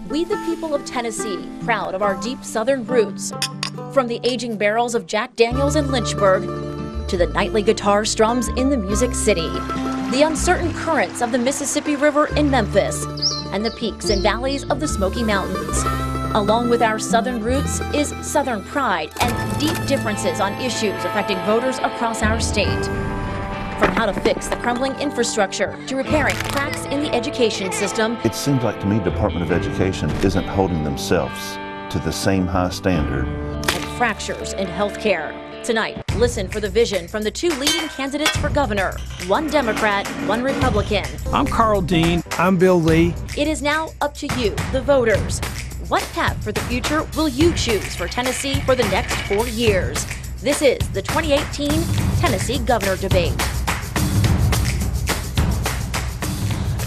We the people of Tennessee, proud of our deep Southern roots. From the aging barrels of Jack Daniels in Lynchburg to the nightly guitar strums in the Music City, the uncertain currents of the Mississippi River in Memphis, and the peaks and valleys of the Smoky Mountains. Along with our Southern roots is Southern pride and deep differences on issues affecting voters across our state. From how to fix the crumbling infrastructure to repairing cracks in the education system. It seems like to me Department of Education isn't holding themselves to the same high standard. And fractures in healthcare. Tonight, listen for the vision from the two leading candidates for governor, one Democrat, one Republican. I'm Karl Dean. I'm Bill Lee. It is now up to you, the voters. What path for the future will you choose for Tennessee for the next 4 years? This is the 2018 Tennessee Governor Debate.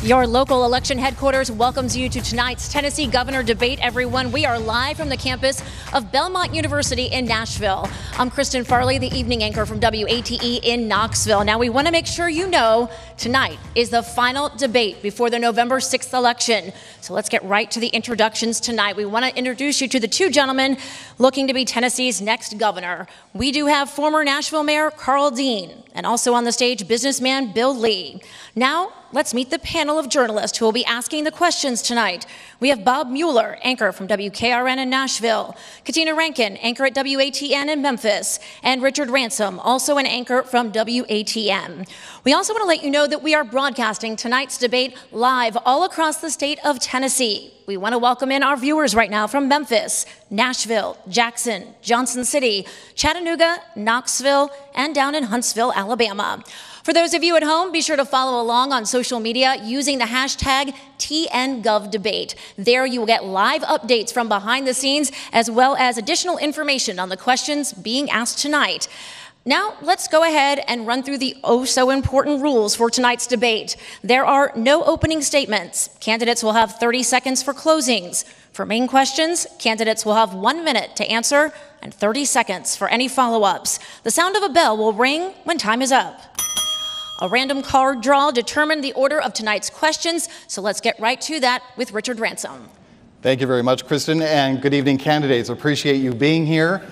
Your local election headquarters welcomes you to tonight's Tennessee Governor Debate, everyone. We are live from the campus of Belmont University in Nashville. I'm Kristen Farley, the evening anchor from WATE in Knoxville. Now, we want to make sure you know tonight is the final debate before the November 6th election. So let's get right to the introductions tonight. We want to introduce you to the two gentlemen looking to be Tennessee's next governor. We do have former Nashville Mayor Karl Dean and also on the stage businessman Bill Lee. Now, let's meet the panel of journalists who will be asking the questions tonight. We have Bob Mueller, anchor from WKRN in Nashville, Katina Rankin, anchor at WATN in Memphis, and Richard Ransom, also an anchor from WATM. We also want to let you know that we are broadcasting tonight's debate live all across the state of Tennessee. We want to welcome in our viewers right now from Memphis, Nashville, Jackson, Johnson City, Chattanooga, Knoxville, and down in Huntsville, Alabama. For those of you at home, be sure to follow along on social media using the hashtag TNGovDebate. There you will get live updates from behind the scenes as well as additional information on the questions being asked tonight. Now, let's go ahead and run through the oh-so-important rules for tonight's debate. There are no opening statements. Candidates will have 30 seconds for closings. For main questions, candidates will have 1 minute to answer and 30 seconds for any follow-ups. The sound of a bell will ring when time is up. A random card draw determined the order of tonight's questions, so let's get right to that with Richard Ransom. Thank you very much, Kristen, and good evening, candidates. Appreciate you being here.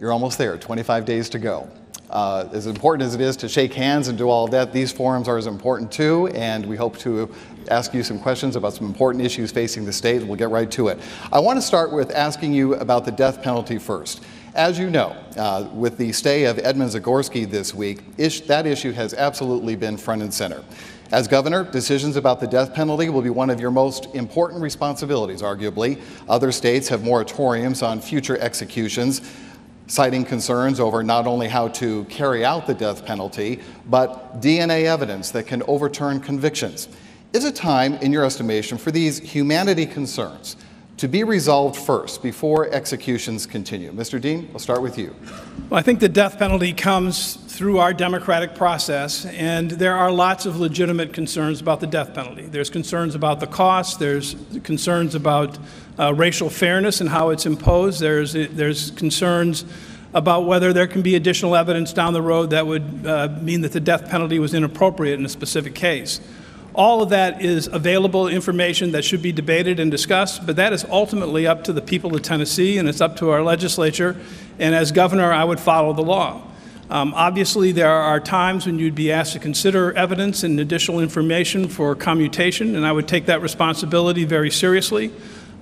You're almost there, 25 days to go. As important as it is to shake hands and do all of that, these forums are as important too, and we hope to ask you some questions about some important issues facing the state, and we'll get right to it. I want to start with asking you about the death penalty first. As you know, with the stay of Edmund Zagorski this week, that issue has absolutely been front and center. As governor, decisions about the death penalty will be one of your most important responsibilities, arguably. Other states have moratoriums on future executions, citing concerns over not only how to carry out the death penalty, but DNA evidence that can overturn convictions. Is it time, in your estimation, for these humanity concerns to be resolved first before executions continue? Mr. Dean, we'll start with you. Well, I think the death penalty comes through our democratic process, and there are lots of legitimate concerns about the death penalty. There's concerns about the cost, there's concerns about racial fairness and how it's imposed, there's concerns about whether there can be additional evidence down the road that would mean that the death penalty was inappropriate in a specific case. All of that is available information that should be debated and discussed, but that is ultimately up to the people of Tennessee, and it's up to our legislature. And as governor, I would follow the law. Obviously, there are times when you'd be asked to consider evidence and additional information for commutation, and I would take that responsibility very seriously.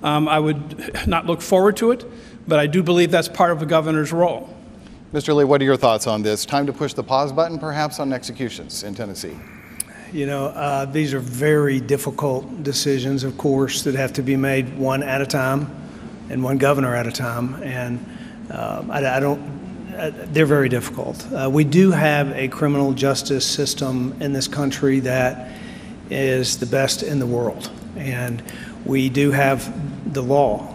I would not look forward to it, but I do believe that's part of the governor's role. Mr. Lee, what are your thoughts on this? Time to push the pause button, perhaps, on executions in Tennessee? You know, these are very difficult decisions, of course, that have to be made one at a time and one governor at a time. And they're very difficult. We do have a criminal justice system in this country that is the best in the world. And we do have the law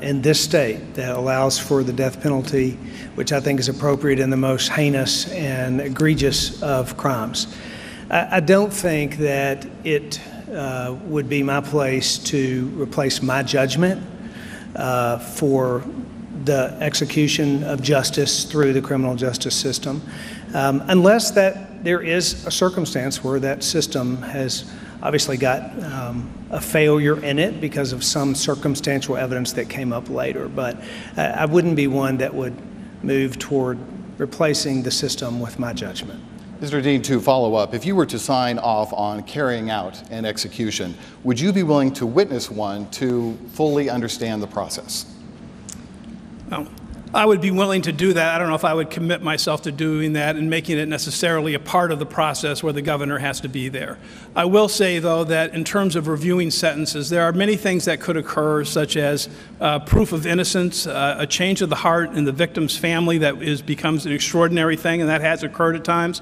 in this state that allows for the death penalty, which I think is appropriate in the most heinous and egregious of crimes. I don't think that it would be my place to replace my judgment for the execution of justice through the criminal justice system, unless that there is a circumstance where that system has obviously got a failure in it because of some circumstantial evidence that came up later. But I wouldn't be one that would move toward replacing the system with my judgment. Mr. Dean, to follow up, if you were to sign off on carrying out an execution, would you be willing to witness one to fully understand the process? Well, I would be willing to do that. I don't know if I would commit myself to doing that and making it necessarily a part of the process where the governor has to be there. I will say, though, that in terms of reviewing sentences, there are many things that could occur, such as proof of innocence, a change of the heart in the victim's family that becomes an extraordinary thing, and that has occurred at times.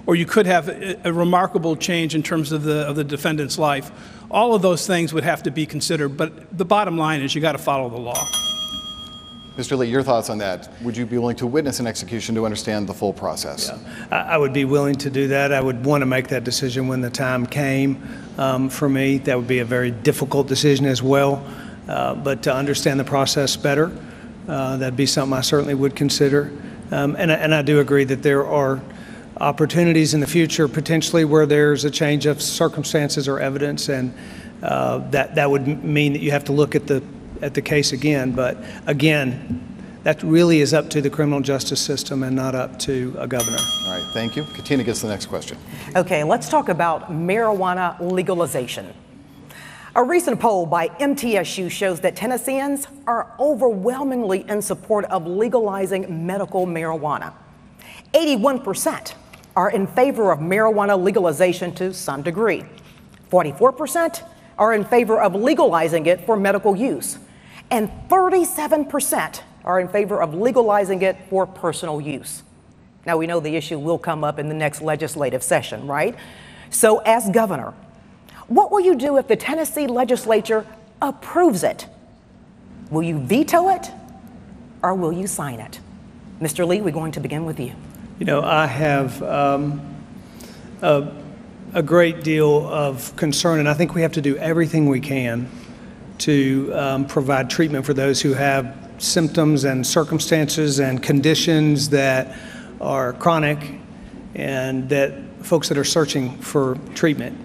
Or you could have a remarkable change in terms of the defendant's life. All of those things would have to be considered, but the bottom line is you got to follow the law. Mr. Lee, your thoughts on that? Would you be willing to witness an execution to understand the full process? Yeah, I would be willing to do that. I would want to make that decision when the time came for me. That would be a very difficult decision as well. But to understand the process better, that'd be something I certainly would consider. And I do agree that there are opportunities in the future potentially where there's a change of circumstances or evidence, and that would mean that you have to look at the case again. But again, that really is up to the criminal justice system and not up to a governor. All right, thank you. Katina gets the next question. Okay, let's talk about marijuana legalization. A recent poll by MTSU shows that Tennesseans are overwhelmingly in support of legalizing medical marijuana. 81% are in favor of marijuana legalization to some degree. 44% are in favor of legalizing it for medical use. And 37% are in favor of legalizing it for personal use. Now, we know the issue will come up in the next legislative session, right? So as governor, what will you do if the Tennessee legislature approves it? Will you veto it or will you sign it? Mr. Lee, we're going to begin with you. You know, I have a great deal of concern, and I think we have to do everything we can to provide treatment for those who have symptoms and circumstances and conditions that are chronic and that folks that are searching for treatment.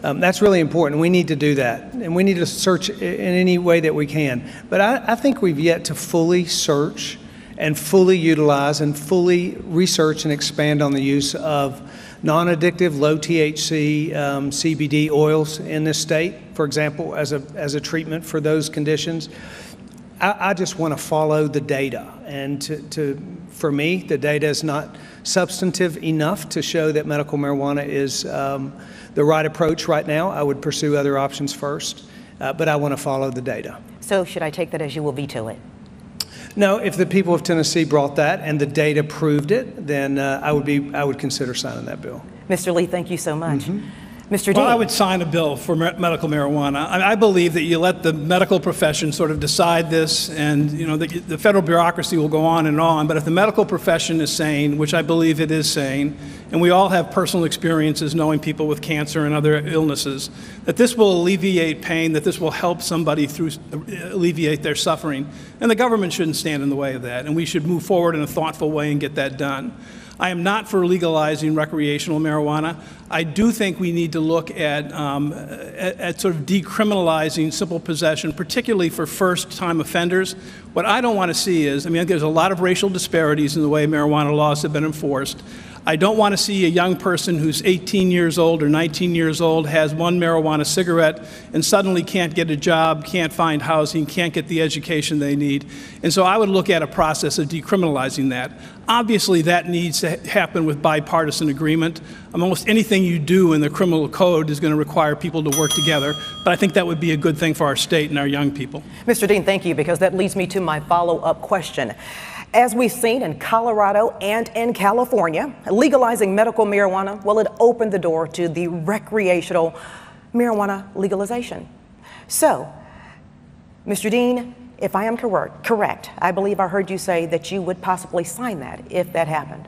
That's really important. We need to do that, and we need to search in any way that we can. But I think we've yet to fully search and fully utilize and fully research and expand on the use of non-addictive, low THC CBD oils in this state, for example, as a treatment for those conditions. I just want to follow the data, and for me, the data is not substantive enough to show that medical marijuana is the right approach right now. I would pursue other options first, but I want to follow the data. So should I take that as you will veto it? No, if the people of Tennessee brought that and the data proved it, then I would consider signing that bill. Mr. Lee, thank you so much. Mr. Dean. Well, I would sign a bill for medical marijuana. I believe that you let the medical profession sort of decide this, and you know the federal bureaucracy will go on and on. But if the medical profession is sane, which I believe it is sane, and we all have personal experiences knowing people with cancer and other illnesses, that this will alleviate pain, that this will help somebody alleviate their suffering, and the government shouldn't stand in the way of that, and we should move forward in a thoughtful way and get that done. I am not for legalizing recreational marijuana. I do think we need to look at sort of decriminalizing simple possession, particularly for first-time offenders. What I don't want to see is, I mean, there's a lot of racial disparities in the way marijuana laws have been enforced. I don't want to see a young person who's 18 years old or 19 years old, has one marijuana cigarette, and suddenly can't get a job, can't find housing, can't get the education they need. And so I would look at a process of decriminalizing that. Obviously, that needs to happen with bipartisan agreement. Almost anything you do in the criminal code is going to require people to work together, but I think that would be a good thing for our state and our young people. Mr. Dean, thank you, because that leads me to my follow-up question. As we've seen in Colorado and in California, legalizing medical marijuana, well, it opened the door to the recreational marijuana legalization. So, Mr. Dean, if I am correct, I believe I heard you say that you would possibly sign that if that happened.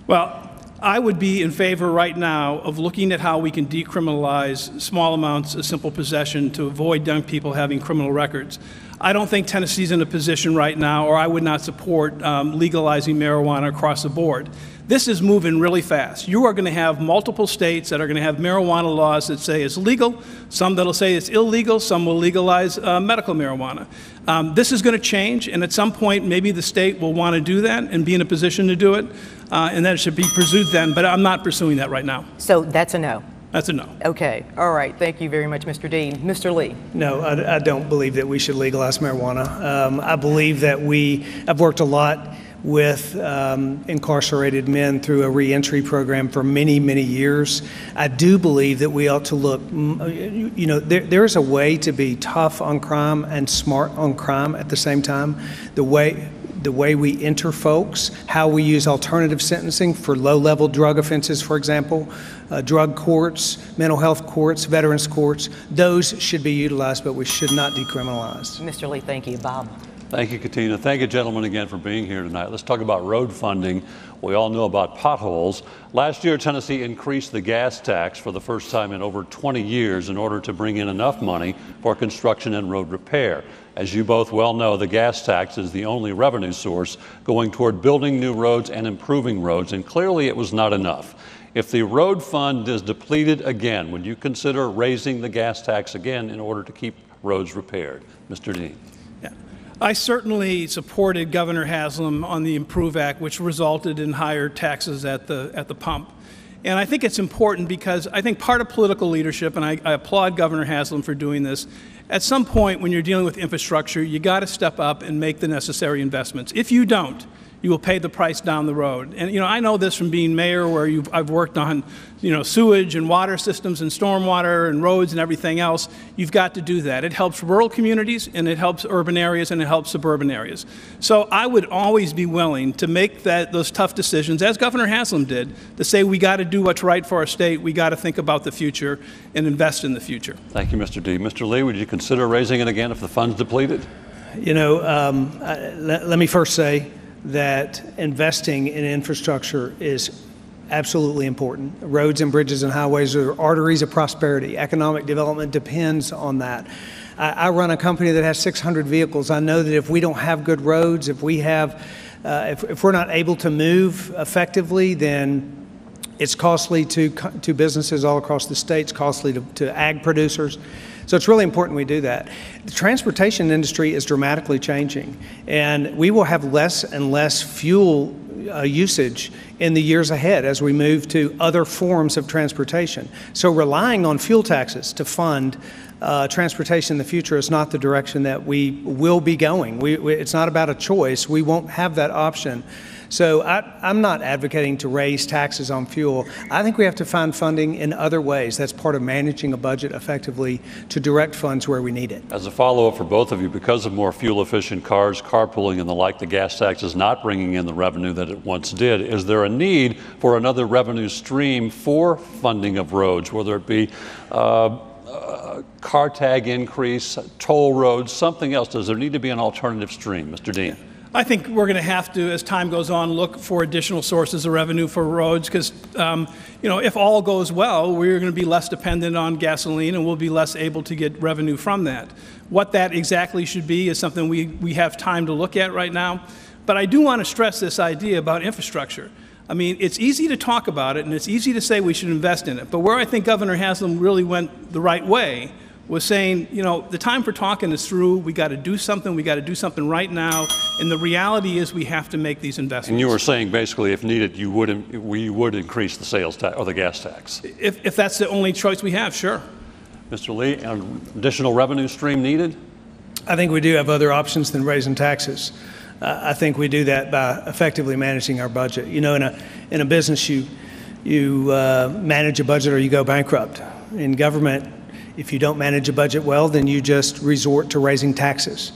Well, I would be in favor right now of looking at how we can decriminalize small amounts of simple possession to avoid young people having criminal records. I don't think Tennessee's in a position right now, or I would not support legalizing marijuana across the board. This is moving really fast. You are going to have multiple states that are going to have marijuana laws that say it's legal, some that'll say it's illegal, some will legalize medical marijuana. This is going to change, and at some point, maybe the state will want to do that and be in a position to do it, and that should be pursued then, but I'm not pursuing that right now. So that's a no? That's a no. Okay. All right. Thank you very much, Mr. Dean. Mr. Lee? No, I don't believe that we should legalize marijuana. I believe that I've worked a lot with incarcerated men through a reentry program for many, many years. I do believe that we ought to look, there is a way to be tough on crime and smart on crime at the same time. The way we enter folks, how we use alternative sentencing for low-level drug offenses, for example, drug courts, mental health courts, veterans courts, those should be utilized, but we should not decriminalize. Mr. Lee, thank you. Bob? Thank you, Katina. Thank you, gentlemen, again for being here tonight. Let's talk about road funding. We all know about potholes. Last year, Tennessee increased the gas tax for the first time in over 20 years in order to bring in enough money for construction and road repair. As you both well know, the gas tax is the only revenue source going toward building new roads and improving roads, and clearly it was not enough. If the road fund is depleted again, would you consider raising the gas tax again in order to keep roads repaired? Mr. Dean. I certainly supported Governor Haslam on the Improve Act, which resulted in higher taxes at the pump. And I think it's important because I think part of political leadership, and I applaud Governor Haslam for doing this, at some point when you're dealing with infrastructure, you got to step up and make the necessary investments. If you don't, you will pay the price down the road. And I know this from being mayor, where I've worked on sewage and water systems and stormwater and roads and everything else. You've got to do that. It helps rural communities, and it helps urban areas, and it helps suburban areas. So I would always be willing to make those tough decisions, as Governor Haslam did, to say we got to do what's right for our state. We got to think about the future and invest in the future. Thank you, Mr. D. Mr. Lee, would you consider raising it again if the fund's depleted? Let me first say that investing in infrastructure is absolutely important. Roads and bridges and highways are arteries of prosperity. Economic development depends on that. I run a company that has 600 vehicles. I know that if we don't have good roads, if we're not able to move effectively, then it's costly to businesses all across the state. It's costly to ag producers. So it's really important we do that. The transportation industry is dramatically changing, and we will have less and less fuel usage in the years ahead as we move to other forms of transportation. So relying on fuel taxes to fund transportation in the future is not the direction that we will be going. It's not about a choice. We won't have that option. So I'm not advocating to raise taxes on fuel. I think we have to find funding in other ways. That's part of managing a budget effectively to direct funds where we need it. As a follow-up for both of you, because of more fuel-efficient cars, carpooling and the like, the gas tax is not bringing in the revenue that it once did. Is there a need for another revenue stream for funding of roads, whether it be car tag increase, toll roads, something else? Does there need to be an alternative stream? Mr. Dean. I think we're going to have to, as time goes on, look for additional sources of revenue for roads because, if all goes well, we're going to be less dependent on gasoline and we'll be less able to get revenue from that. What that exactly should be is something we have time to look at right now. But I do want to stress this idea about infrastructure. I mean, it's easy to talk about it and it's easy to say we should invest in it. But where I think Governor Haslam really went the right way was saying, the time for talking is through. We got to do something. We got to do something right now. And the reality is we have to make these investments. And you were saying basically, if needed, we would increase the sales tax or the gas tax. If that's the only choice we have, sure. Mr. Lee, an additional revenue stream needed? I think we do have other options than raising taxes. I think we do that by effectively managing our budget. In a business, you manage a budget or you go bankrupt. In government, if you don't manage a budget well, then you just resort to raising taxes.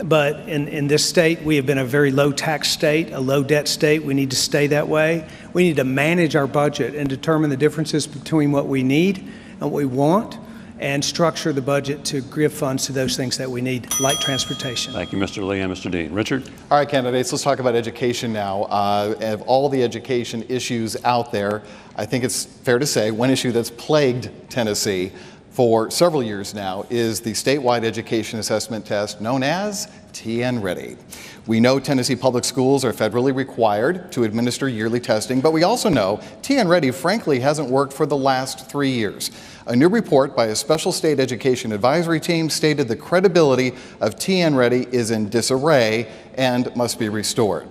But in this state, we have been a very low tax state, a low debt state. We need to stay that way. We need to manage our budget and determine the differences between what we need and what we want and structure the budget to give funds to those things that we need, like transportation. Thank you, Mr. Lee and Mr. Dean. Richard? All right, candidates, let's talk about education now. Of all the education issues out there, I think it's fair to say one issue that's plagued Tennessee for several years now is the statewide education assessment test known as TN Ready. We know Tennessee public schools are federally required to administer yearly testing, but we also know TN Ready frankly hasn't worked for the last 3 years. A new report by a special state education advisory team stated the credibility of TN Ready is in disarray and must be restored.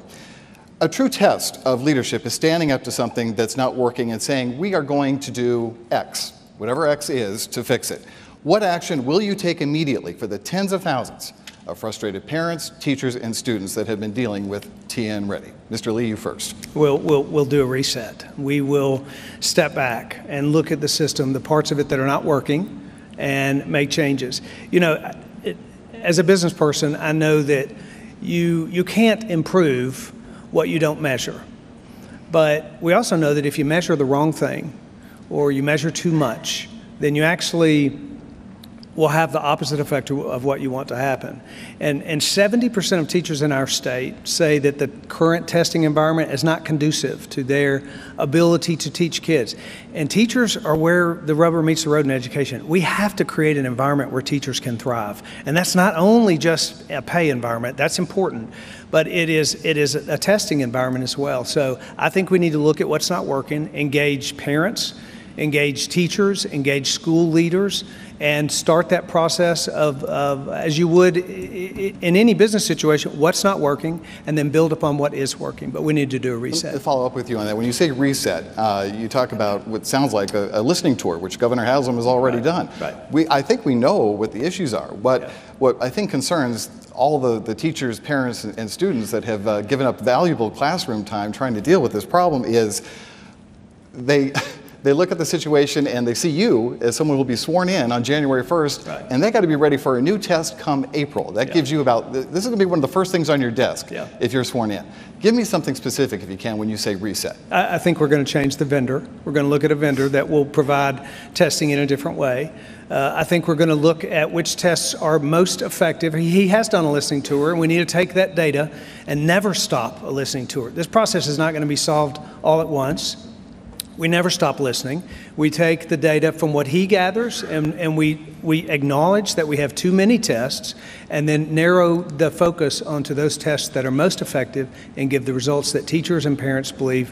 A true test of leadership is standing up to something that's not working and saying, we are going to do X, whatever X is, to fix it. What action will you take immediately for the tens of thousands of frustrated parents, teachers, and students that have been dealing with TN Ready? Mr. Lee, you first. We'll do a reset. We will step back and look at the system, the parts of it that are not working, and make changes. You know, as a business person, I know that you can't improve what you don't measure. But we also know that if you measure the wrong thing or you measure too much, then you actually will have the opposite effect of what you want to happen. And 70% of teachers in our state say that the current testing environment is not conducive to their ability to teach kids. And teachers are where the rubber meets the road in education. We have to create an environment where teachers can thrive. And that's not only just a pay environment, that's important, but it is a testing environment as well. So I think we need to look at what's not working, engage parents, engage teachers, engage school leaders, and start that process of as you would in any business situation, what's not working, and then build upon what is working. But we need to do a reset. To follow up with you on that, when you say reset, you talk about what sounds like a listening tour, which Governor Haslam has already done. Right. I think we know what the issues are. But what I think concerns all the teachers, parents, and students that have given up valuable classroom time trying to deal with this problem is they look at the situation and they see you as someone who will be sworn in on January 1st, and they got to be ready for a new test come April. That gives you this is going to be one of the first things on your desk if you're sworn in. Give me something specific, if you can, when you say reset. I think we're going to change the vendor. We're going to look at a vendor that will provide testing in a different way. I think we're going to look at which tests are most effective. He has done a listening tour, and we need to take that data and never stop a listening tour. This process is not going to be solved all at once. We never stop listening. We take the data from what he gathers, and we acknowledge that we have too many tests, and then narrow the focus onto those tests that are most effective and give the results that teachers and parents believe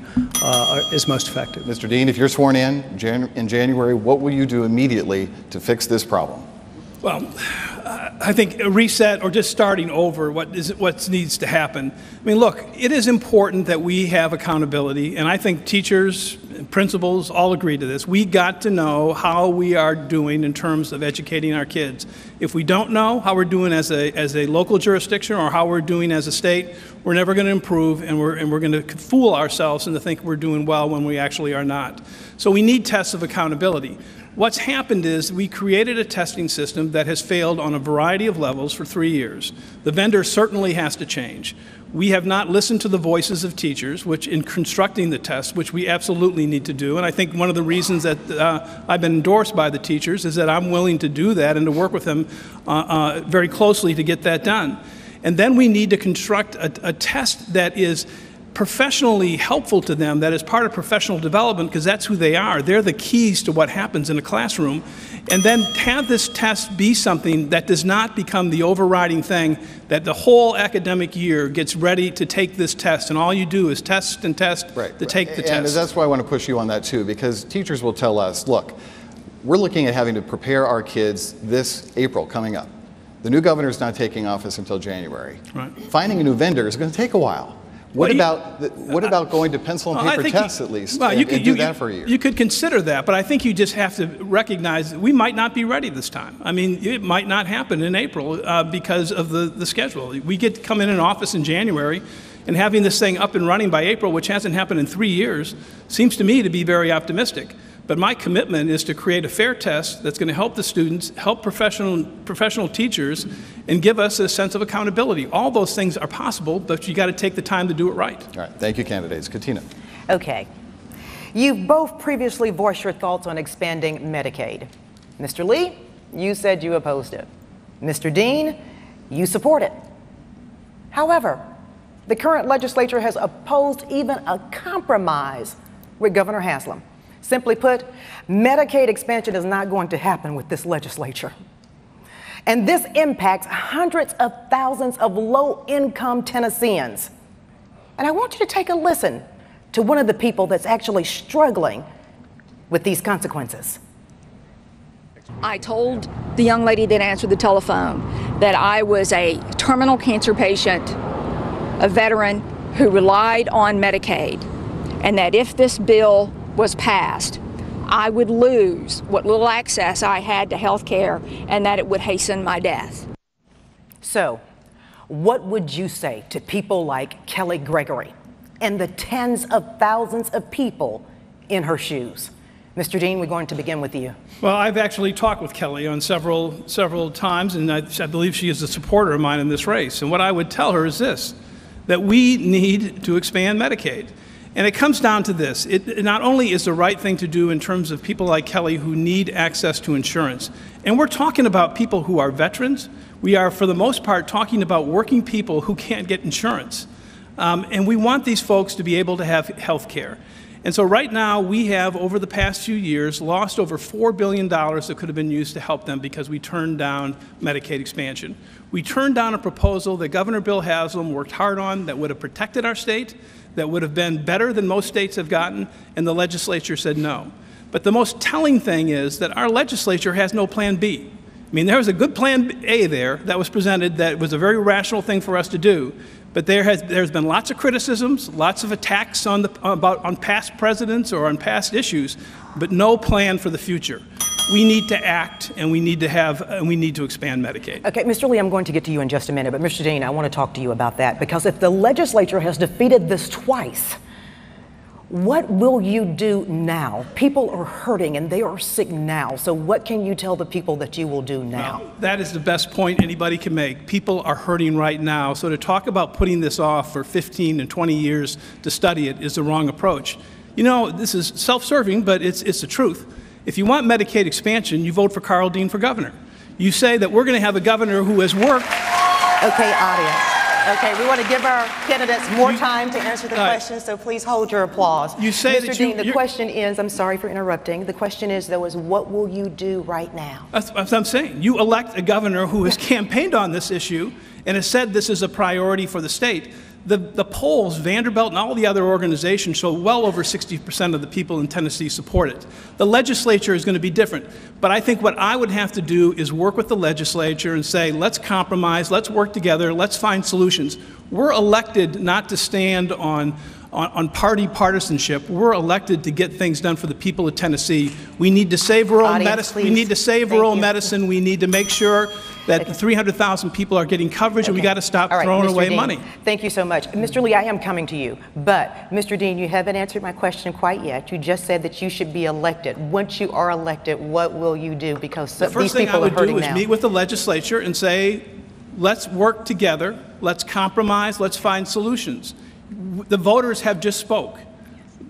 is most effective. Mr. Dean, if you're sworn in January, what will you do immediately to fix this problem? Well, I think a reset or just starting over what needs to happen. I mean, look, it is important that we have accountability, and I think teachers and principals all agree to this. We got to know how we are doing in terms of educating our kids. If we don't know how we're doing as a local jurisdiction or how we're doing as a state, we're never going to improve, and we're going to fool ourselves into think we're doing well when we actually are not. So we need tests of accountability. What's happened is we created a testing system that has failed on a variety of levels for 3 years. The vendor certainly has to change. We have not listened to the voices of teachers, which in constructing the test, which we absolutely need to do. And I think one of the reasons that I've been endorsed by the teachers is that I'm willing to do that and to work with them very closely to get that done. And then we need to construct a test that is professionally helpful to them, that is part of professional development, because that's who they are. They're the keys to what happens in a classroom. And then have this test be something that does not become the overriding thing, that the whole academic year gets ready to take this test, and all you do is test and test to take the test. And that's why I want to push you on that too, because teachers will tell us, look, we're looking at having to prepare our kids this April coming up. The new governor's not taking office until January. Finding a new vendor is going to take a while. What about going to pencil and paper tests at least, and do that for a year? You could consider that, but I think you just have to recognize that we might not be ready this time. I mean, it might not happen in April because of the schedule. We get to come in office in January, and having this thing up and running by April, which hasn't happened in 3 years, seems to me to be very optimistic. But my commitment is to create a fair test that's going to help the students, help professional teachers, and give us a sense of accountability. All those things are possible, but you got to take the time to do it right. All right. Thank you, candidates. Katina. Okay. You've both previously voiced your thoughts on expanding Medicaid. Mr. Lee, you said you opposed it. Mr. Dean, you support it. However, the current legislature has opposed even a compromise with Governor Haslam, Simply put, Medicaid expansion is not going to happen with this legislature. And this impacts hundreds of thousands of low-income Tennesseans. And I want you to take a listen to one of the people that's actually struggling with these consequences. I told the young lady that answered the telephone that I was a terminal cancer patient, a veteran who relied on Medicaid, and that if this bill was passed, I would lose what little access I had to health care and that it would hasten my death. So, what would you say to people like Kelly Gregory and the tens of thousands of people in her shoes? Mr. Dean, we're going to begin with you. Well, I've actually talked with Kelly on several times, and I believe she is a supporter of mine in this race. And what I would tell her is this, that we need to expand Medicaid. And it comes down to this. It not only is the right thing to do in terms of people like Kelly who need access to insurance, and we're talking about people who are veterans. We are, for the most part, talking about working people who can't get insurance. And we want these folks to be able to have health care. And so right now, we have, over the past few years, lost over $4 billion that could have been used to help them because we turned down Medicaid expansion. We turned down a proposal that Governor Bill Haslam worked hard on that would have protected our state, that would have been better than most states have gotten, and the legislature said no. But the most telling thing is that our legislature has no plan B. I mean, there was a good plan A there that was presented that was a very rational thing for us to do. But there's been lots of criticisms, lots of attacks on past presidents or on past issues, but no plan for the future. We need to act, and we need to expand Medicaid. Okay, Mr. Lee, I'm going to get to you in just a minute, but Mr. Dean, I want to talk to you about that, because if the legislature has defeated this twice, what will you do now? People are hurting and they are sick now. So what can you tell the people that you will do now? Well, that is the best point anybody can make. People are hurting right now. So to talk about putting this off for 15 and 20 years to study it is the wrong approach. You know, this is self-serving, but it's the truth. If you want Medicaid expansion, you vote for Karl for governor. You say that we're going to have a governor who has worked. Okay, audience. Okay, we want to give our candidates more time to answer the question, so please hold your applause. You say Mr. that Dean, the question is, I'm sorry for interrupting, the question is, though, is what will you do right now? That's what I'm saying. You elect a governor who has campaigned on this issue and has said this is a priority for the state. The polls, Vanderbilt and all the other organizations, show well over 60% of the people in Tennessee support it. The legislature is going to be different. But I think what I would have to do is work with the legislature and say, let's compromise, let's work together, let's find solutions. We're elected not to stand on party partisanship. We're elected to get things done for the people of Tennessee. We need to save rural medicine. We need to save rural medicine. We need to make sure that the 300,000 people are getting coverage, and we got to stop throwing away money. Thank you so much. Mr. Lee, I am coming to you. But, Mr. Dean, you haven't answered my question quite yet. You just said that you should be elected. Once you are elected, what will you do? Because these people are hurting now. The first thing I would do is meet with the legislature and say, let's work together, let's compromise, let's find solutions. The voters have just spoke.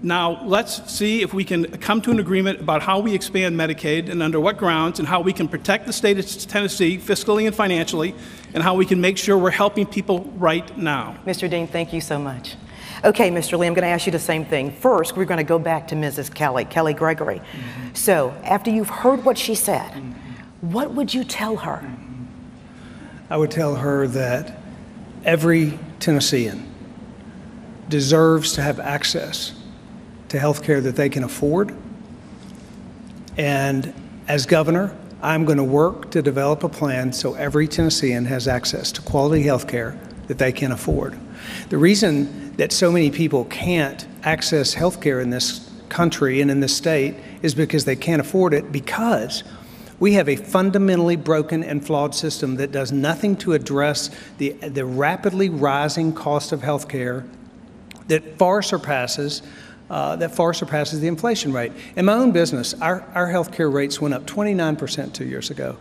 Now, let's see if we can come to an agreement about how we expand Medicaid and under what grounds, and how we can protect the state of Tennessee fiscally and financially, and how we can make sure we're helping people right now. Mr. Dean, thank you so much. Okay, Mr. Lee, I'm going to ask you the same thing. First, we're going to go back to Mrs. Kelly Gregory. So, after you've heard what she said, what would you tell her? I would tell her that every Tennessean deserves to have access to health care that they can afford. And as governor, I'm going to work to develop a plan so every Tennessean has access to quality health care that they can afford. The reason that so many people can't access health care in this country and in this state is because they can't afford it, because we have a fundamentally broken and flawed system that does nothing to address the rapidly rising cost of health care that far surpasses the inflation rate. In my own business, our health care rates went up 29% 2 years ago.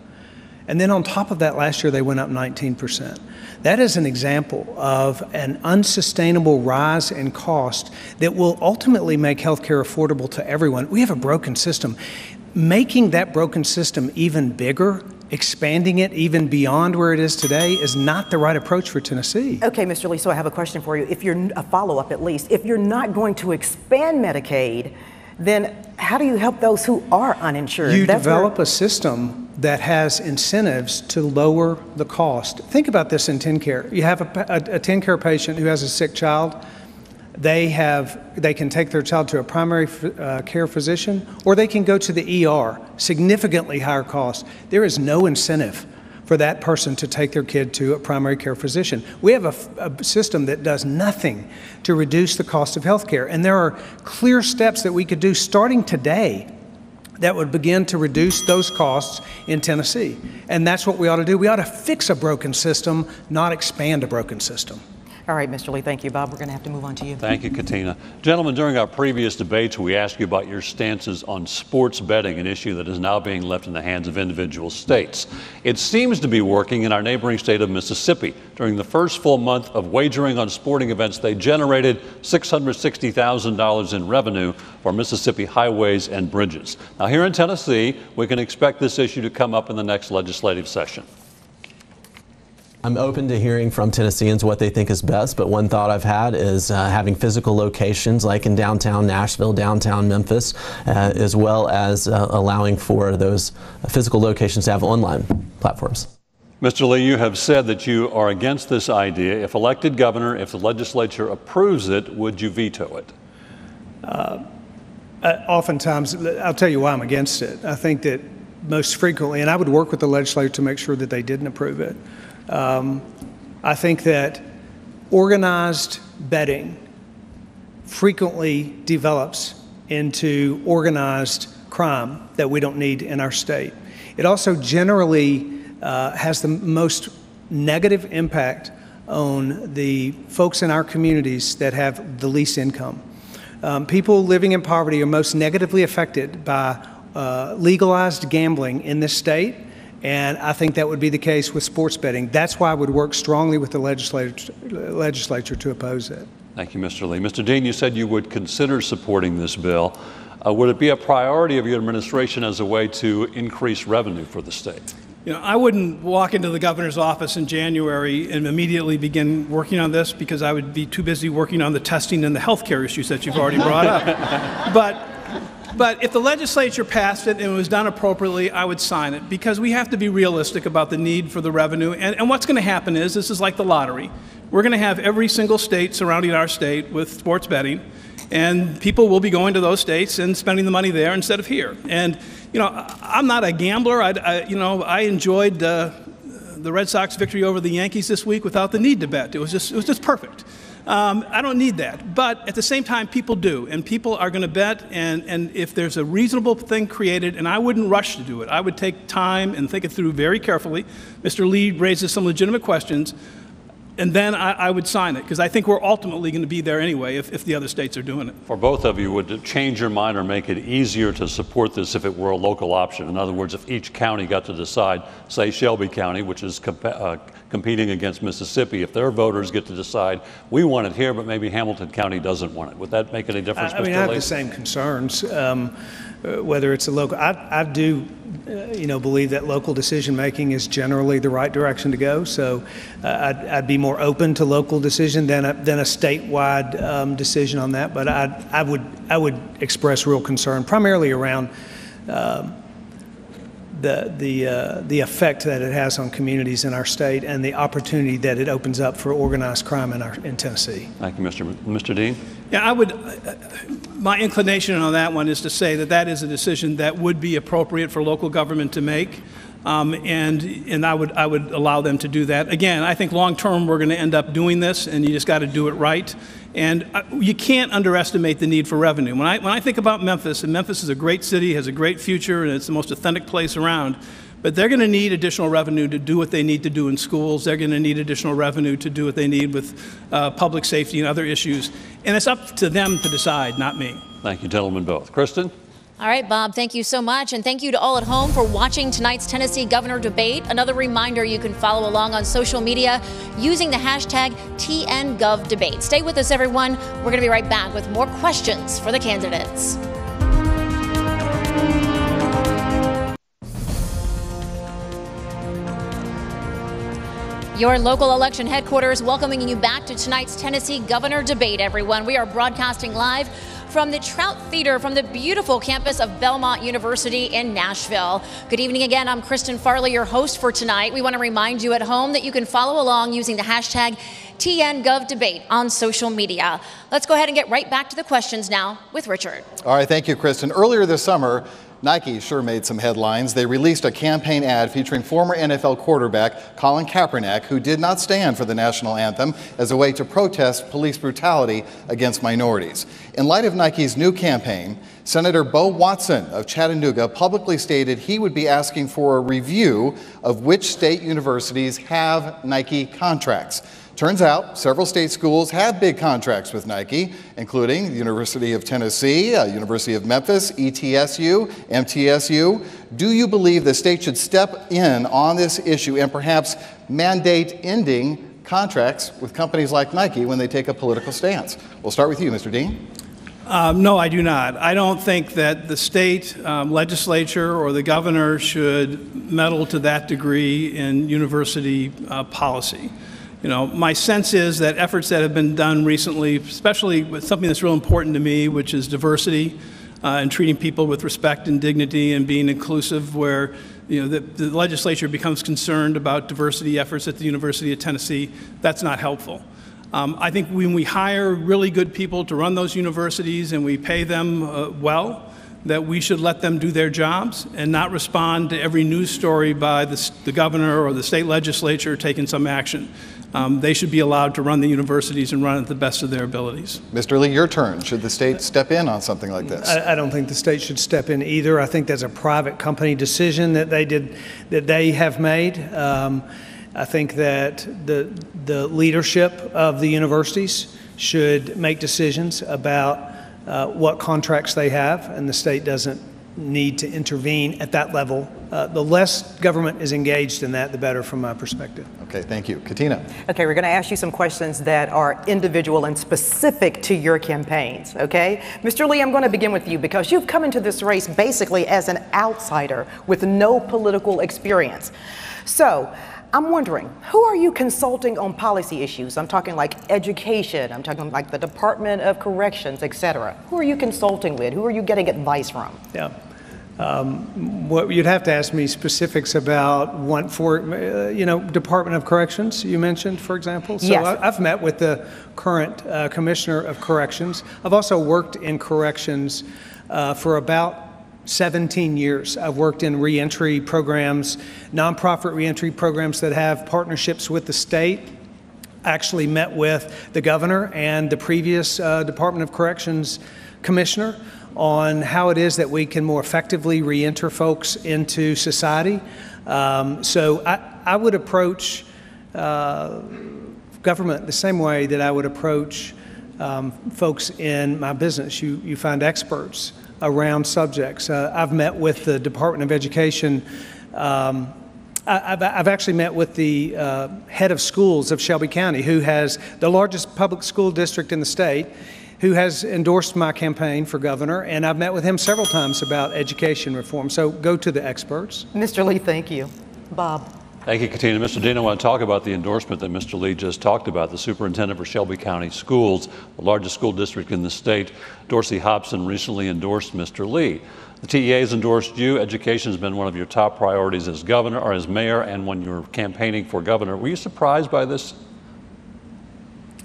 And then on top of that, last year they went up 19%. That is an example of an unsustainable rise in cost that will ultimately make health care affordable to everyone. We have a broken system. Making that broken system even bigger, expanding it even beyond where it is today, is not the right approach for Tennessee. Okay, Mr. Lee, so I have a question for you. If you're a follow-up at least, if you're not going to expand Medicaid, then how do you help those who are uninsured? You develop a system that has incentives to lower the cost. Think about this in TennCare. You have a TennCare patient who has a sick child. They can take their child to a primary care physician, or they can go to the ER, significantly higher cost. There is no incentive for that person to take their kid to a primary care physician. We have a system that does nothing to reduce the cost of health care. And there are clear steps that we could do starting today that would begin to reduce those costs in Tennessee. And that's what we ought to do. We ought to fix a broken system, not expand a broken system. All right, Mr. Lee, thank you. Bob, we're going to have to move on to you. Thank you, Katina. Gentlemen, during our previous debates, we asked you about your stances on sports betting, an issue that is now being left in the hands of individual states. It seems to be working in our neighboring state of Mississippi. During the first full month of wagering on sporting events, they generated $660,000 in revenue for Mississippi highways and bridges. Now, here in Tennessee, we can expect this issue to come up in the next legislative session. I'm open to hearing from Tennesseans what they think is best, but one thought I've had is having physical locations like in downtown Nashville, downtown Memphis, as well as allowing for those physical locations to have online platforms. Mr. Lee, you have said that you are against this idea. If elected governor, if the legislature approves it, would you veto it? Oftentimes, I'll tell you why I'm against it. I think that most frequently, and I would work with the legislature to make sure that they didn't approve it. I think that organized betting frequently develops into organized crime that we don't need in our state. It also generally has the most negative impact on the folks in our communities that have the least income. People living in poverty are most negatively affected by legalized gambling in this state. And I think that would be the case with sports betting. That's why I would work strongly with the legislature to oppose it. Thank you, Mr. Lee. Mr. Dean, you said you would consider supporting this bill. Would it be a priority of your administration as a way to increase revenue for the state? You know, I wouldn't walk into the governor's office in January and immediately begin working on this because I would be too busy working on the testing and the healthcare issues that you've already brought up. But if the legislature passed it and it was done appropriately, I would sign it because we have to be realistic about the need for the revenue. And what's going to happen is, this is like the lottery. We're going to have every single state surrounding our state with sports betting, and people will be going to those states and spending the money there instead of here. And, you know, I'm not a gambler. I enjoyed the Red Sox victory over the Yankees this week without the need to bet. It was just perfect. I don't need that. But at the same time, people do. And people are going to bet. And if there's a reasonable thing created, and I wouldn't rush to do it, I would take time and think it through very carefully. Mr. Lee raises some legitimate questions. And then I would sign it, because I think we're ultimately going to be there anyway if the other states are doing it. For both of you, would it change your mind or make it easier to support this if it were a local option? In other words, if each county got to decide, say Shelby County, which is competing against Mississippi, if their voters get to decide, we want it here, but maybe Hamilton County doesn't want it. Would that make any difference, Mr. Lee? I mean, I have the same concerns, whether it's a local. I do believe that local decision-making is generally the right direction to go. So I'd be more open to local decision than a statewide decision on that. But I would express real concern primarily around the effect that it has on communities in our state and the opportunity that it opens up for organized crime in Tennessee. Thank you, Mr. Dean. Yeah, my inclination on that one is to say that is a decision that would be appropriate for local government to make, and I would allow them to do that. Again, I think long term we're going to end up doing this, and you just got to do it right. And you can't underestimate the need for revenue. When I think about Memphis, and Memphis is a great city, has a great future, and it's the most authentic place around, but they're going to need additional revenue to do what they need to do in schools. They're going to need additional revenue to do what they need with public safety and other issues. And it's up to them to decide, not me. Thank you, gentlemen, both. Kristen? All right, Bob, thank you so much. And thank you to all at home for watching tonight's Tennessee Governor Debate. Another reminder, you can follow along on social media using the hashtag TNGovDebate. Stay with us, everyone. We're going to be right back with more questions for the candidates. Your local election headquarters welcoming you back to tonight's Tennessee Governor Debate, everyone. We are broadcasting live from the Trout Theater from the beautiful campus of Belmont University in Nashville. Good evening again. I'm Kristen Farley, your host for tonight. We want to remind you at home that you can follow along using the hashtag TNGovDebate on social media. Let's go ahead and get right back to the questions now with Richard. All right, thank you, Kristen. Earlier this summer, Nike sure made some headlines. They released a campaign ad featuring former NFL quarterback Colin Kaepernick, who did not stand for the national anthem, as a way to protest police brutality against minorities. In light of Nike's new campaign, Senator Bo Watson of Chattanooga publicly stated he would be asking for a review of which state universities have Nike contracts. Turns out several state schools have big contracts with Nike, including the University of Tennessee, University of Memphis, ETSU, MTSU. Do you believe the state should step in on this issue and perhaps mandate ending contracts with companies like Nike when they take a political stance? We'll start with you, Mr. Dean. No, I do not. I don't think that the state legislature or the governor should meddle to that degree in university policy. You know, my sense is that efforts that have been done recently, especially with something that's real important to me, which is diversity and treating people with respect and dignity and being inclusive, where the legislature becomes concerned about diversity efforts at the University of Tennessee, that's not helpful. I think when we hire really good people to run those universities and we pay them well, that we should let them do their jobs and not respond to every news story by the governor or the state legislature taking some action. They should be allowed to run the universities and run at the best of their abilities. Mr. Lee, your turn. Should the state step in on something like this? I don't think the state should step in either. I think that's a private company decision that they have made. I think that the leadership of the universities should make decisions about what contracts they have, and the state doesn't need to intervene at that level. The less government is engaged in that, the better from my perspective. Okay, thank you. Katina. Okay, we're going to ask you some questions that are individual and specific to your campaigns, okay? Mr. Lee, I'm going to begin with you because you've come into this race basically as an outsider with no political experience. So, I'm wondering, who are you consulting on policy issues? I'm talking like education, I'm talking like the Department of Corrections, et cetera. Who are you consulting with? Who are you getting advice from? Yeah. What you'd have to ask me specifics about Department of Corrections, you mentioned, for example. So yes. I've met with the current Commissioner of Corrections. I've also worked in corrections for about 17 years. I've worked in reentry programs, nonprofit reentry programs that have partnerships with the state. I actually met with the governor and the previous Department of Corrections commissioner on how it is that we can more effectively reenter folks into society. So I would approach government the same way that I would approach folks in my business. You find experts around subjects. I've met with the Department of Education. I've actually met with the head of schools of Shelby County, who has the largest public school district in the state, who has endorsed my campaign for governor, and I've met with him several times about education reform. So go to the experts. Mr. Lee, thank you. Bob. Thank you, Katina. Mr. Dean, I want to talk about the endorsement that Mr. Lee just talked about. The superintendent for Shelby County Schools, the largest school district in the state, Dorsey Hobson, recently endorsed Mr. Lee. The TEA has endorsed you. Education has been one of your top priorities as governor or as mayor, and when you were campaigning for governor. Were you surprised by this?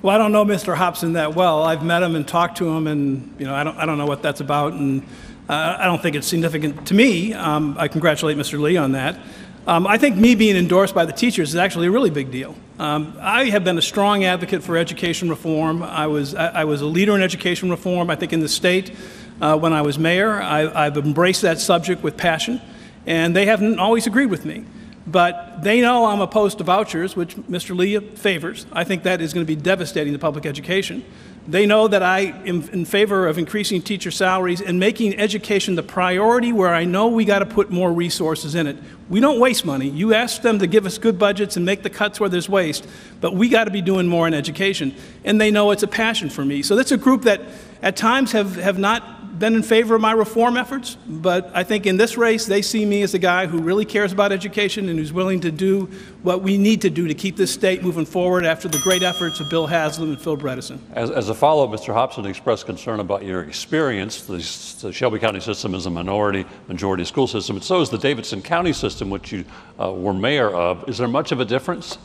Well, I don't know Mr. Hobson that well. I've met him and talked to him, and I don't know what that's about, and I don't think it's significant to me. I congratulate Mr. Lee on that. I think me being endorsed by the teachers is actually a really big deal. I have been a strong advocate for education reform. I was a leader in education reform, I think, in the state when I was mayor. I've embraced that subject with passion, and they haven't always agreed with me. But they know I'm opposed to vouchers, which Mr. Lee favors. I think that is going to be devastating to public education. They know that I am in favor of increasing teacher salaries and making education the priority where I know we got to put more resources in it. We don't waste money. You ask them to give us good budgets and make the cuts where there's waste, but we got to be doing more in education. And they know it's a passion for me. So that's a group that at times have not been in favor of my reform efforts, but I think in this race, they see me as a guy who really cares about education and who's willing to do what we need to do to keep this state moving forward after the great efforts of Bill Haslam and Phil Bredesen. As a follow-up, Mr. Hobson expressed concern about your experience. The Shelby County system is a majority school system, and so is the Davidson County system, which you were mayor of. Is there much of a difference?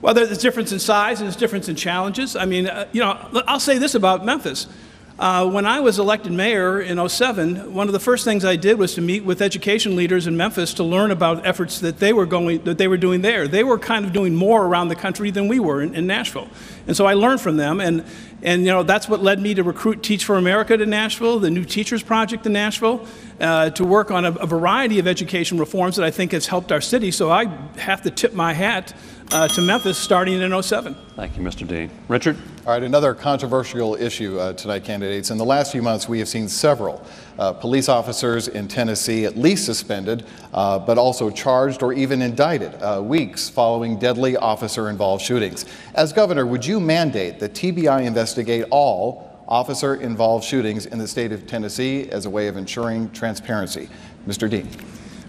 Well, there's a difference in size and there's a difference in challenges. I mean, I'll say this about Memphis. When I was elected mayor in '07, one of the first things I did was to meet with education leaders in Memphis to learn about efforts that they were doing there. They were kind of doing more around the country than we were in Nashville. And so I learned from them, and that's what led me to recruit Teach for America to Nashville, the New Teachers Project in Nashville, to work on a variety of education reforms that I think has helped our city. So I have to tip my hat to Memphis starting in '07. Thank you, Mr. Dean. Richard? All right, another controversial issue tonight, candidates. In the last few months, we have seen several police officers in Tennessee at least suspended, but also charged or even indicted weeks following deadly officer-involved shootings. As governor, would you mandate that TBI investigate all officer-involved shootings in the state of Tennessee as a way of ensuring transparency? Mr. Dean.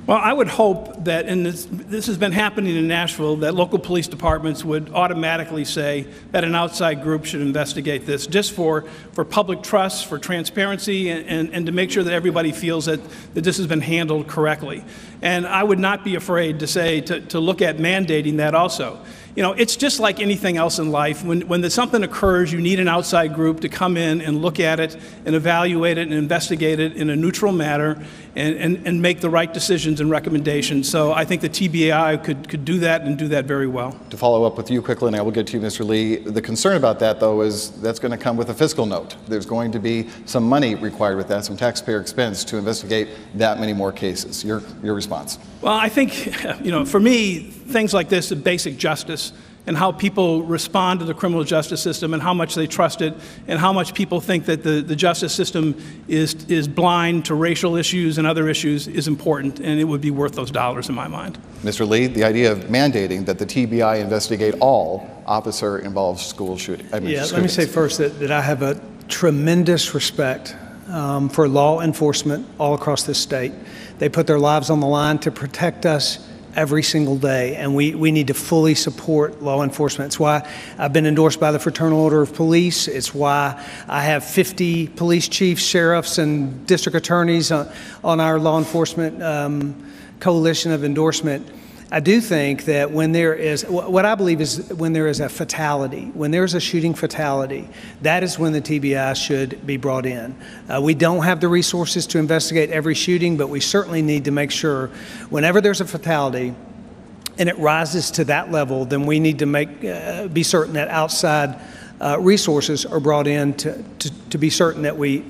Well, I would hope that, and this has been happening in Nashville, that local police departments would automatically say that an outside group should investigate this, just for public trust, for transparency, and to make sure that everybody feels that this has been handled correctly. And I would not be afraid to say, to look at mandating that also. It's just like anything else in life. When something occurs, you need an outside group to come in and look at it and evaluate it and investigate it in a neutral manner and make the right decisions and recommendations. So I think the TBI could do that and do that very well. To follow up with you quickly, and I will get to you, Mr. Lee, the concern about that, though, is that's going to come with a fiscal note. There's going to be some money required with that, some taxpayer expense to investigate that many more cases. Your response? Well, I think, for me, things like this, basic justice, and how people respond to the criminal justice system and how much they trust it and how much people think that the justice system is blind to racial issues and other issues is important, and it would be worth those dollars in my mind. Mr. Lee, the idea of mandating that the TBI investigate all officer-involved school shootings. Let me say first that I have a tremendous respect for law enforcement all across this state. They put their lives on the line to protect us every single day, and we need to fully support law enforcement. It's why I've been endorsed by the Fraternal Order of Police. It's why I have 50 police chiefs, sheriffs, and district attorneys on our law enforcement coalition of endorsement. I do think that when there is, what I believe is when there is a fatality, when there's a shooting fatality, that is when the TBI should be brought in. We don't have the resources to investigate every shooting, but we certainly need to make sure whenever there's a fatality and it rises to that level, then we need to be certain that outside resources are brought in to be certain that we